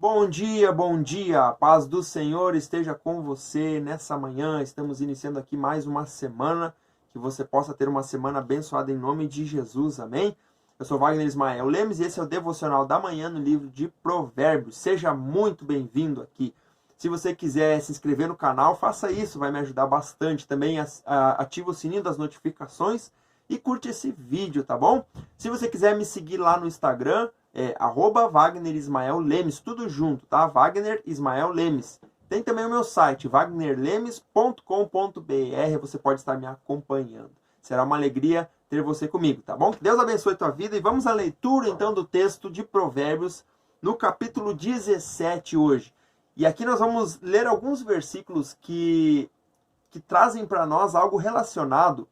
Bom dia, a paz do Senhor esteja com você nessa manhã. Estamos iniciando aqui mais uma semana, que você possa ter uma semana abençoada em nome de Jesus, amém? Eu sou Wagner Ismael Lemes e esse é o Devocional da Manhã no livro de Provérbios. Seja muito bem-vindo aqui. Se você quiser se inscrever no canal, faça isso, vai me ajudar bastante. Também ativa o sininho das notificações e curte esse vídeo, tá bom? Se você quiser me seguir lá no Instagram, @Wagner Ismael Lemes, tudo junto, tá? Wagner Ismael Lemes. Tem também o meu site, wagnerlemes.com.br, você pode estar me acompanhando. Será uma alegria ter você comigo, tá bom? Que Deus abençoe a tua vida e vamos à leitura então do texto de Provérbios no capítulo 17 hoje. E aqui nós vamos ler alguns versículos que trazem para nós algo relacionado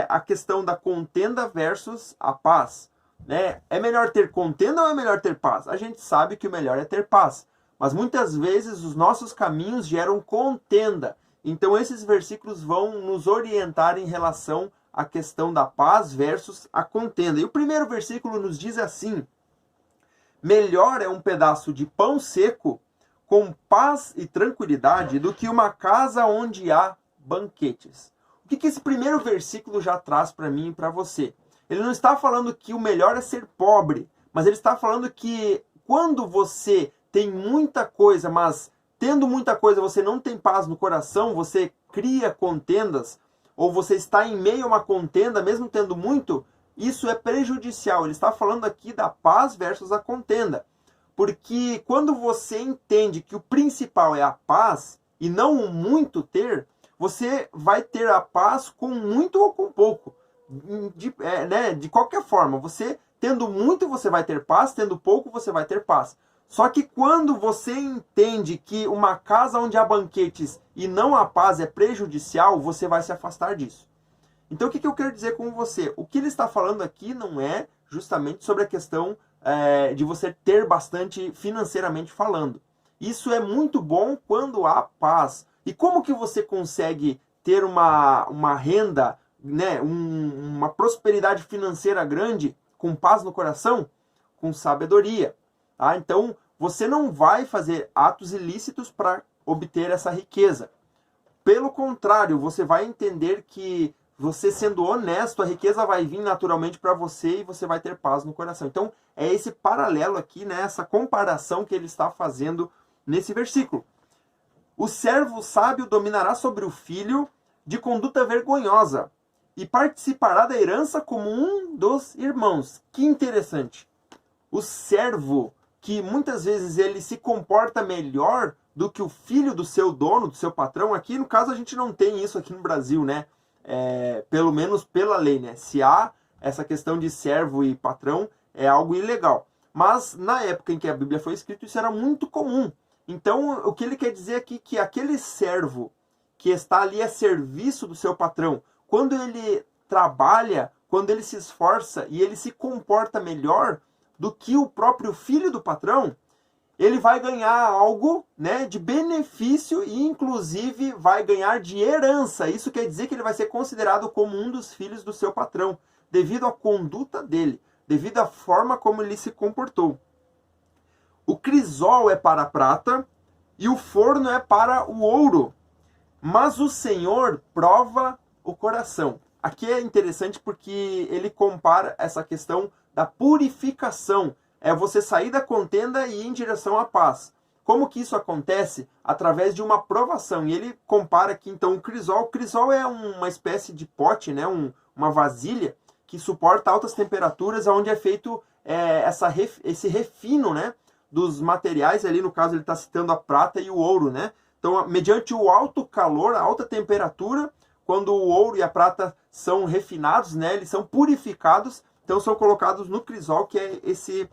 à questão da contenda versus a paz. Né? É melhor ter contenda ou é melhor ter paz? A gente sabe que o melhor é ter paz. Mas muitas vezes os nossos caminhos geram contenda. Então esses versículos vão nos orientar em relação à questão da paz versus a contenda. E o primeiro versículo nos diz assim: melhor é um pedaço de pão seco com paz e tranquilidade do que uma casa onde há banquetes. O que esse primeiro versículo já traz para mim e para você? Ele não está falando que o melhor é ser pobre, mas ele está falando que quando você tem muita coisa, mas tendo muita coisa você não tem paz no coração, você cria contendas, ou você está em meio a uma contenda, mesmo tendo muito, isso é prejudicial. Ele está falando aqui da paz versus a contenda. Porque quando você entende que o principal é a paz e não o muito ter, você vai ter a paz com muito ou com pouco. De qualquer forma, você tendo muito você vai ter paz, tendo pouco você vai ter paz. Só que quando você entende que uma casa onde há banquetes e não há paz é prejudicial, você vai se afastar disso. Então o que eu quero dizer com você? O que ele está falando aqui não é justamente sobre a questão de você ter bastante financeiramente falando. Isso é muito bom quando há paz. E como que você consegue ter uma renda, né, uma prosperidade financeira grande, com paz no coração? Com sabedoria. Tá? Então, você não vai fazer atos ilícitos para obter essa riqueza. Pelo contrário, você vai entender que você sendo honesto, a riqueza vai vir naturalmente para você e você vai ter paz no coração. Então, é esse paralelo aqui, né, essa comparação que ele está fazendo nesse versículo. O servo sábio dominará sobre o filho de conduta vergonhosa e participará da herança como um dos irmãos. Que interessante. O servo, que muitas vezes ele se comporta melhor do que o filho do seu dono, do seu patrão. Aqui, no caso, a gente não tem isso aqui no Brasil, né? Pelo menos pela lei, né? Se há essa questão de servo e patrão, é algo ilegal. Mas na época em que a Bíblia foi escrita, isso era muito comum. Então, o que ele quer dizer aqui é que aquele servo que está ali a serviço do seu patrão, quando ele trabalha, quando ele se esforça e ele se comporta melhor do que o próprio filho do patrão, ele vai ganhar algo, né, de benefício e inclusive vai ganhar de herança. Isso quer dizer que ele vai ser considerado como um dos filhos do seu patrão, devido à conduta dele, devido à forma como ele se comportou. O crisol é para a prata e o forno é para o ouro, mas o Senhor prova o coração. Aqui é interessante porque ele compara essa questão da purificação. É você sair da contenda e ir em direção à paz. Como que isso acontece? Através de uma provação. E ele compara aqui então o crisol. O crisol é uma espécie de pote, né? Uma vasilha que suporta altas temperaturas, onde é feito esse refino, né, dos materiais. Ali no caso ele está citando a prata e o ouro, né? Então, mediante o alto calor, a alta temperatura, quando o ouro e a prata são refinados, né, eles são purificados, então são colocados no crisol, que é esse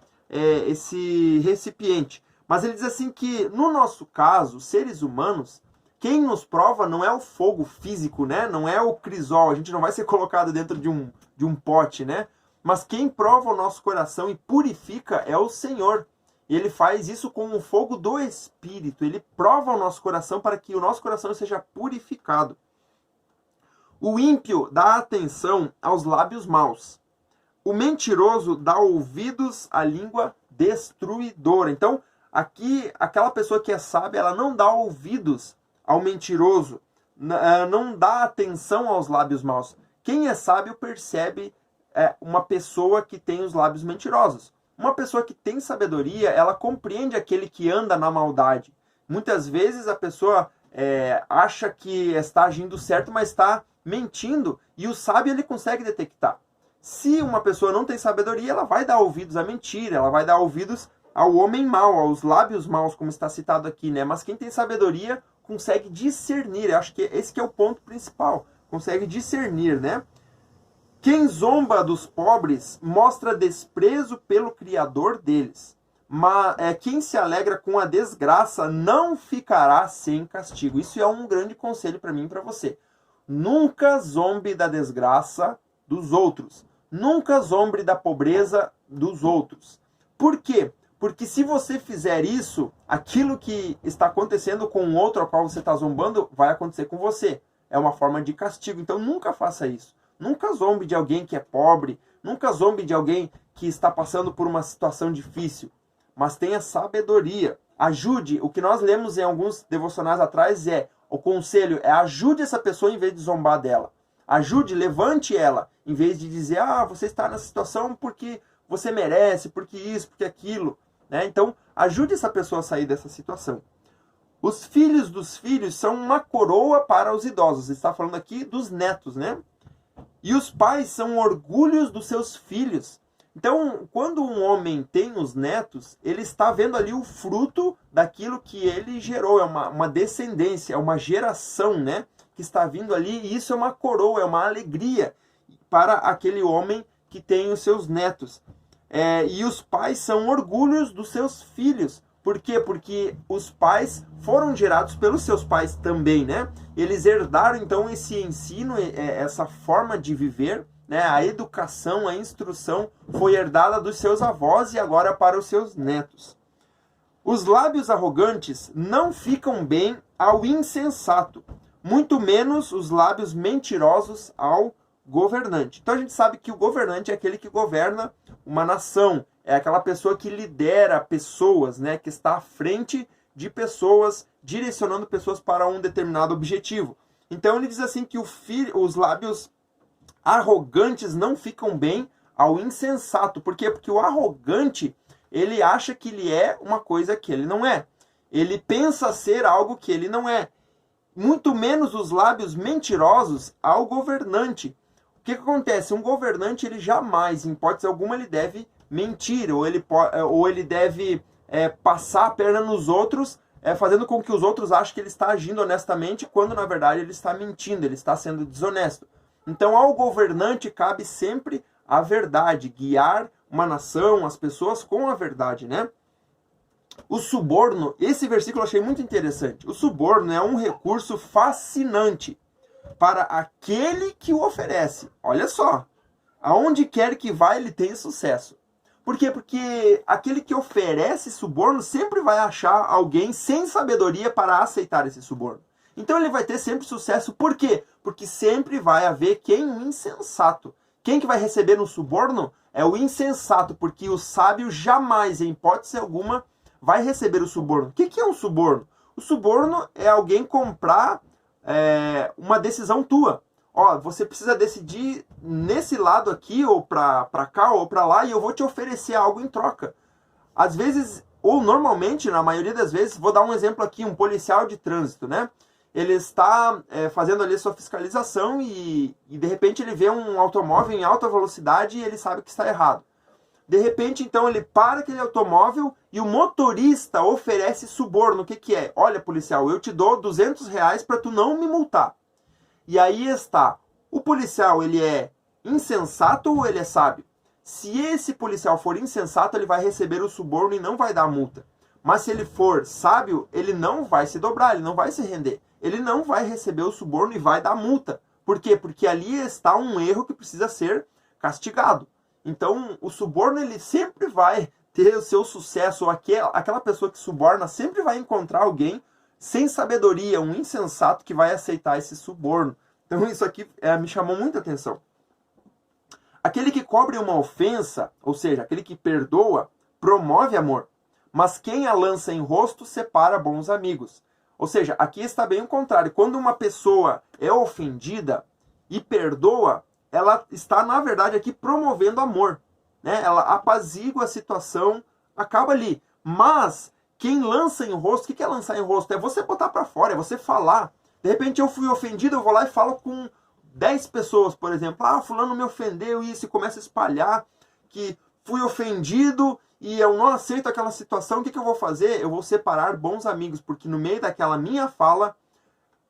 recipiente. Mas ele diz assim que, no nosso caso, seres humanos, quem nos prova não é o fogo físico, né? Não é o crisol, a gente não vai ser colocado dentro de um pote, né? Mas quem prova o nosso coração e purifica é o Senhor. E ele faz isso com o fogo do Espírito. Ele prova o nosso coração para que o nosso coração seja purificado. O ímpio dá atenção aos lábios maus. O mentiroso dá ouvidos à língua destruidora. Então, Aqui, aquela pessoa que é sábia, ela não dá ouvidos ao mentiroso, não dá atenção aos lábios maus. Quem é sábio percebe uma pessoa que tem os lábios mentirosos. Uma pessoa que tem sabedoria, ela compreende aquele que anda na maldade. Muitas vezes a pessoa acha que está agindo certo, mas está mentindo, e o sábio ele consegue detectar. Se uma pessoa não tem sabedoria, ela vai dar ouvidos à mentira, ela vai dar ouvidos ao homem mau, aos lábios maus, como está citado aqui, né? Mas quem tem sabedoria consegue discernir. Eu acho que esse que é o ponto principal. Consegue discernir, né? Quem zomba dos pobres mostra desprezo pelo Criador deles. Mas quem se alegra com a desgraça não ficará sem castigo. Isso é um grande conselho para mim e para você. Nunca zombe da desgraça dos outros. Nunca zombe da pobreza dos outros. Por quê? Porque se você fizer isso, aquilo que está acontecendo com o outro ao qual você está zombando, vai acontecer com você. É uma forma de castigo. Então nunca faça isso. Nunca zombe de alguém que é pobre. Nunca zombe de alguém que está passando por uma situação difícil. Mas tenha sabedoria. Ajude. O que nós lemos em alguns devocionais atrás o conselho é ajude essa pessoa em vez de zombar dela. Ajude, levante ela, em vez de dizer, você está nessa situação porque você merece, porque isso, porque aquilo. Né? Então, ajude essa pessoa a sair dessa situação. Os filhos dos filhos são uma coroa para os idosos. Está falando aqui dos netos, né? E os pais são orgulhos dos seus filhos. Então, quando um homem tem os netos, ele está vendo ali o fruto daquilo que ele gerou. É uma descendência, é uma geração, né? Que está vindo ali. E isso é uma coroa, é uma alegria para aquele homem que tem os seus netos. E os pais são orgulhos dos seus filhos. Por quê? Porque os pais foram gerados pelos seus pais também, né? Eles herdaram, então, esse ensino, essa forma de viver, né? A educação, a instrução foi herdada dos seus avós e agora para os seus netos. Os lábios arrogantes não ficam bem ao insensato, muito menos os lábios mentirosos ao governante. Então a gente sabe que o governante é aquele que governa uma nação, é aquela pessoa que lidera pessoas, né, que está à frente de pessoas, direcionando pessoas para um determinado objetivo. Então ele diz assim que os lábios arrogantes não ficam bem ao insensato. Por quê? Porque o arrogante, ele acha que ele é uma coisa que ele não é. Ele pensa ser algo que ele não é. Muito menos os lábios mentirosos ao governante. O que acontece? Um governante, ele jamais, em hipótese alguma, ele deve mentir, ou ele deve passar a perna nos outros, fazendo com que os outros achem que ele está agindo honestamente, quando na verdade ele está mentindo, ele está sendo desonesto. Então ao governante cabe sempre a verdade, guiar uma nação, as pessoas com a verdade, né? O suborno, esse versículo eu achei muito interessante. O suborno é um recurso fascinante para aquele que o oferece. Olha só, aonde quer que vá ele tem sucesso. Por quê? Porque aquele que oferece suborno sempre vai achar alguém sem sabedoria para aceitar esse suborno. Então ele vai ter sempre sucesso. Por quê? Porque sempre vai haver quem? Um insensato. Quem que vai receber no suborno? É o insensato, porque o sábio jamais, em hipótese alguma, vai receber o suborno. O que é um suborno? O suborno é alguém comprar uma decisão tua. Ó, você precisa decidir nesse lado aqui, ou pra cá, ou pra lá, e eu vou te oferecer algo em troca. Às vezes, ou normalmente, na maioria das vezes, vou dar um exemplo aqui, um policial de trânsito, né? Ele está fazendo ali sua fiscalização e de repente ele vê um automóvel em alta velocidade e ele sabe que está errado. De repente, então, ele para aquele automóvel e o motorista oferece suborno. O que é? Olha, policial, eu te dou R$200 para tu não me multar. E aí está, o policial, ele é insensato ou ele é sábio? Se esse policial for insensato, ele vai receber o suborno e não vai dar a multa. Mas se ele for sábio, ele não vai se dobrar, ele não vai se render. Ele não vai receber o suborno e vai dar multa. Por quê? Porque ali está um erro que precisa ser castigado. Então, o suborno, ele sempre vai ter o seu sucesso. Aquela pessoa que suborna sempre vai encontrar alguém sem sabedoria, um insensato que vai aceitar esse suborno. Então isso aqui me chamou muita atenção. Aquele que cobre uma ofensa, ou seja, aquele que perdoa, promove amor. mas quem a lança em rosto separa bons amigos. Ou seja, aqui está bem o contrário. Quando uma pessoa é ofendida e perdoa, ela está, na verdade, aqui promovendo amor, né? Ela apazigua a situação, acaba ali. Mas quem lança em rosto, o que é lançar em rosto? É você botar para fora, é você falar. De repente eu fui ofendido, eu vou lá e falo com 10 pessoas, por exemplo. Ah, fulano me ofendeu, isso, e começa a espalhar que fui ofendido e eu não aceito aquela situação. O que eu vou fazer? Eu vou separar bons amigos, porque no meio daquela minha fala,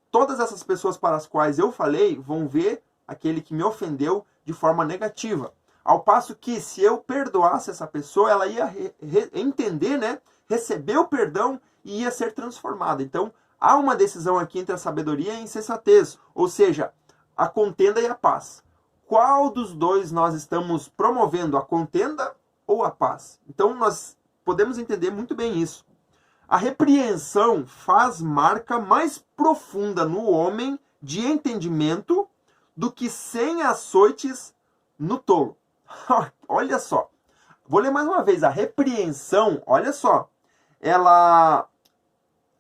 todas essas pessoas para as quais eu falei vão ver aquele que me ofendeu de forma negativa. Ao passo que, se eu perdoasse essa pessoa, ela ia entender, né? Receber o perdão e ia ser transformada. Então, há uma decisão aqui entre a sabedoria e a insensatez. Ou seja, a contenda e a paz. Qual dos dois nós estamos promovendo? A contenda ou a paz? Então, nós podemos entender muito bem isso. A repreensão faz marca mais profunda no homem de entendimento do que 100 açoites no tolo. Olha só. Vou ler mais uma vez. A repreensão, olha só. A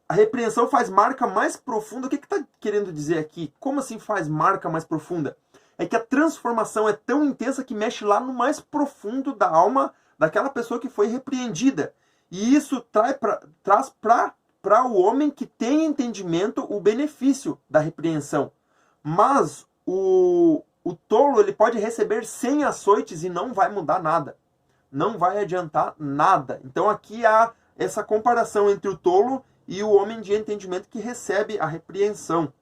repreensão faz marca mais profunda. O que está querendo dizer aqui? Como assim faz marca mais profunda? É que a transformação é tão intensa que mexe lá no mais profundo da alma daquela pessoa que foi repreendida. E isso traz para o homem que tem entendimento o benefício da repreensão. Mas o tolo, ele pode receber 100 açoites e não vai mudar nada. Não vai adiantar nada. Então aqui há essa comparação entre o tolo e o homem de entendimento que recebe a repreensão.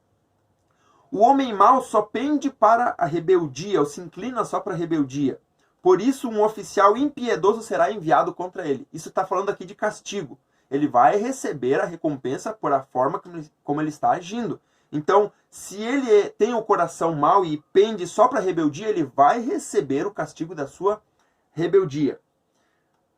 O homem mau só pende para a rebeldia, ou se inclina só para a rebeldia. Por isso, um oficial impiedoso será enviado contra ele. Isso está falando aqui de castigo. Ele vai receber a recompensa por a forma como ele está agindo. Então, se ele tem o coração mau e pende só para a rebeldia, ele vai receber o castigo da sua rebeldia.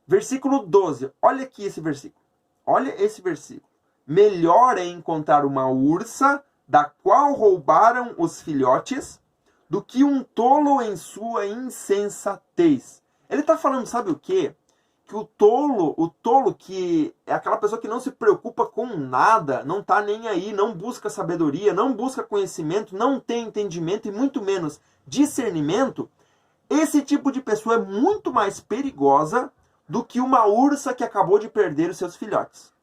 Versículo 12. Olha aqui esse versículo. Olha esse versículo. Melhor é encontrar uma ursa da qual roubaram os filhotes, do que um tolo em sua insensatez. Ele está falando, sabe o quê? Que o tolo que é aquela pessoa que não se preocupa com nada, não está nem aí, não busca sabedoria, não busca conhecimento, não tem entendimento e muito menos discernimento, esse tipo de pessoa é muito mais perigosa do que uma ursa que acabou de perder os seus filhotes.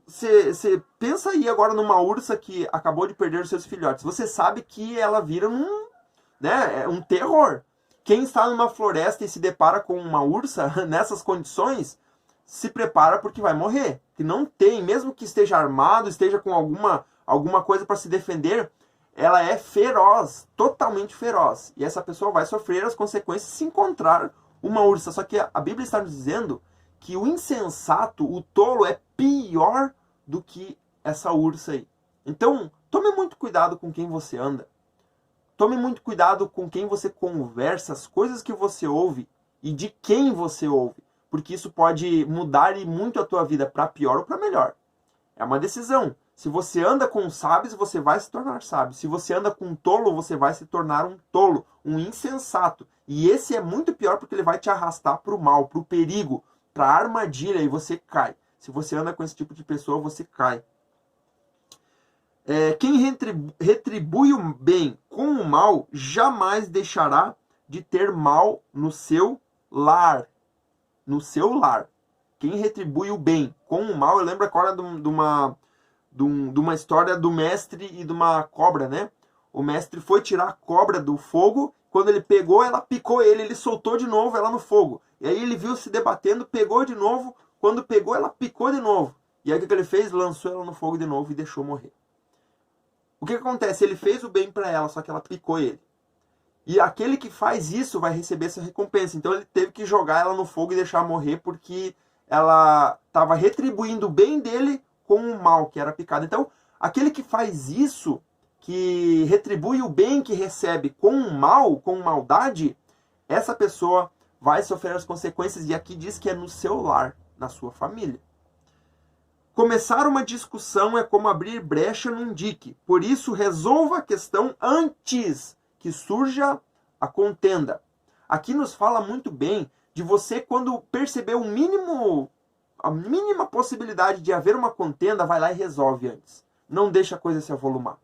Você pensa aí agora numa ursa que acabou de perder os seus filhotes. Você sabe que ela vira um terror. Quem está numa floresta e se depara com uma ursa nessas condições, se prepara porque vai morrer. Que não tem, mesmo que esteja armado, esteja com alguma coisa para se defender, ela é feroz, totalmente feroz. E essa pessoa vai sofrer as consequências se encontrar uma ursa. Só que a Bíblia está nos dizendo que o insensato, o tolo, é pior do que essa ursa aí. Então, tome muito cuidado com quem você anda. Tome muito cuidado com quem você conversa, as coisas que você ouve e de quem você ouve. Porque isso pode mudar muito a tua vida para pior ou para melhor. É uma decisão. Se você anda com sábios, você vai se tornar sábio. Se você anda com um tolo, você vai se tornar um tolo, um insensato. E esse é muito pior porque ele vai te arrastar para o mal, para o perigo, para a armadilha e você cai. Se você anda com esse tipo de pessoa, você cai. Quem retribui o bem com o mal, jamais deixará de ter mal no seu lar. No seu lar. Quem retribui o bem com o mal, eu lembro agora de uma história do mestre e de uma cobra, né? O mestre foi tirar a cobra do fogo, quando ele pegou, ela picou ele soltou de novo ela no fogo. E aí ele viu se debatendo, pegou de novo, quando pegou, ela picou de novo. E aí o que ele fez? Lançou ela no fogo de novo e deixou morrer. O que acontece? Ele fez o bem para ela, só que ela picou ele. E aquele que faz isso vai receber essa recompensa. Então ele teve que jogar ela no fogo e deixar morrer, porque ela estava retribuindo o bem dele com o mal, que era picado. Então, aquele que faz isso, que retribui o bem que recebe com o mal, com maldade, essa pessoa vai sofrer as consequências. E aqui diz que é no seu lar, na sua família. Começar uma discussão é como abrir brecha num dique. Por isso, resolva a questão antes que surja a contenda. Aqui nos fala muito bem de você, quando perceber a mínima possibilidade de haver uma contenda, vai lá e resolve antes. Não deixa a coisa se avolumar.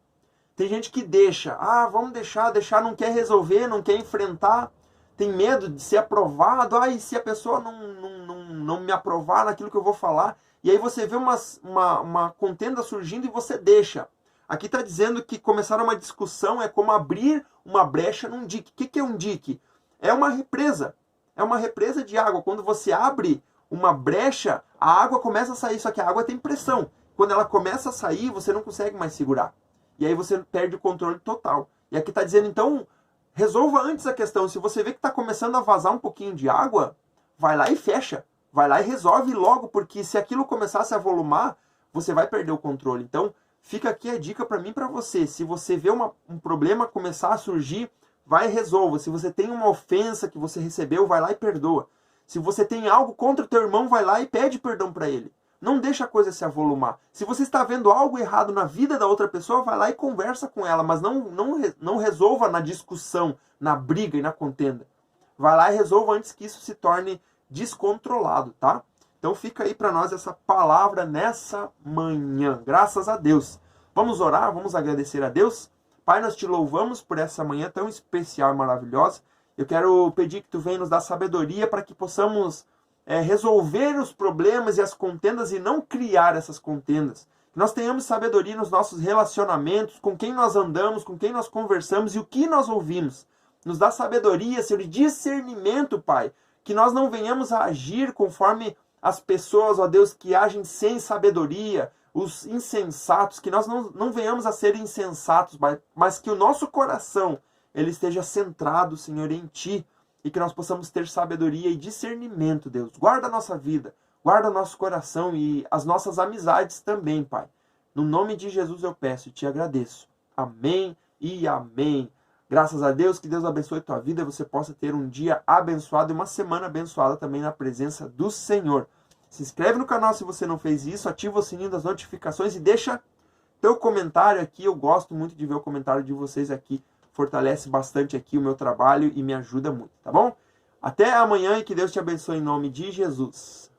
Tem gente que deixa, vamos deixar, não quer resolver, não quer enfrentar, tem medo de ser aprovado, e se a pessoa não me aprovar naquilo que eu vou falar, e aí você vê uma contenda surgindo e você deixa. Aqui está dizendo que começar uma discussão é como abrir uma brecha num dique. O que é um dique? É uma represa. É uma represa de água. Quando você abre uma brecha, a água começa a sair, só que a água tem pressão. Quando ela começa a sair, você não consegue mais segurar. E aí você perde o controle total. E aqui está dizendo, então, resolva antes a questão. Se você vê que está começando a vazar um pouquinho de água, vai lá e fecha. Vai lá e resolve logo, porque se aquilo começar a se avolumar, você vai perder o controle. Então, fica aqui a dica para mim e para você. Se você vê um problema começar a surgir, vai e resolva. Se você tem uma ofensa que você recebeu, vai lá e perdoa. Se você tem algo contra o teu irmão, vai lá e pede perdão para ele. Não deixa a coisa se avolumar. Se você está vendo algo errado na vida da outra pessoa, vai lá e conversa com ela, mas não resolva na discussão, na briga e na contenda. Vai lá e resolva antes que isso se torne descontrolado, tá? Então fica aí para nós essa palavra nessa manhã. Graças a Deus. Vamos orar, vamos agradecer a Deus. Pai, nós te louvamos por essa manhã tão especial e maravilhosa. Eu quero pedir que tu venha nos dar sabedoria para que possamos resolver os problemas e as contendas e não criar essas contendas. Que nós tenhamos sabedoria nos nossos relacionamentos, com quem nós andamos, com quem nós conversamos e o que nós ouvimos. Nos dá sabedoria, Senhor, e discernimento, Pai. Que nós não venhamos a agir conforme as pessoas, ó Deus, que agem sem sabedoria, os insensatos, que nós não venhamos a ser insensatos, mas que o nosso coração ele esteja centrado, Senhor, em Ti, e que nós possamos ter sabedoria e discernimento, Deus. Guarda a nossa vida, guarda nosso coração e as nossas amizades também, Pai. No nome de Jesus eu peço e te agradeço. Amém e amém. Graças a Deus, que Deus abençoe a tua vida, você possa ter um dia abençoado e uma semana abençoada também na presença do Senhor. Se inscreve no canal se você não fez isso, ativa o sininho das notificações e deixa teu comentário aqui. Eu gosto muito de ver o comentário de vocês aqui. Fortalece bastante aqui o meu trabalho e me ajuda muito, tá bom? Até amanhã e que Deus te abençoe em nome de Jesus.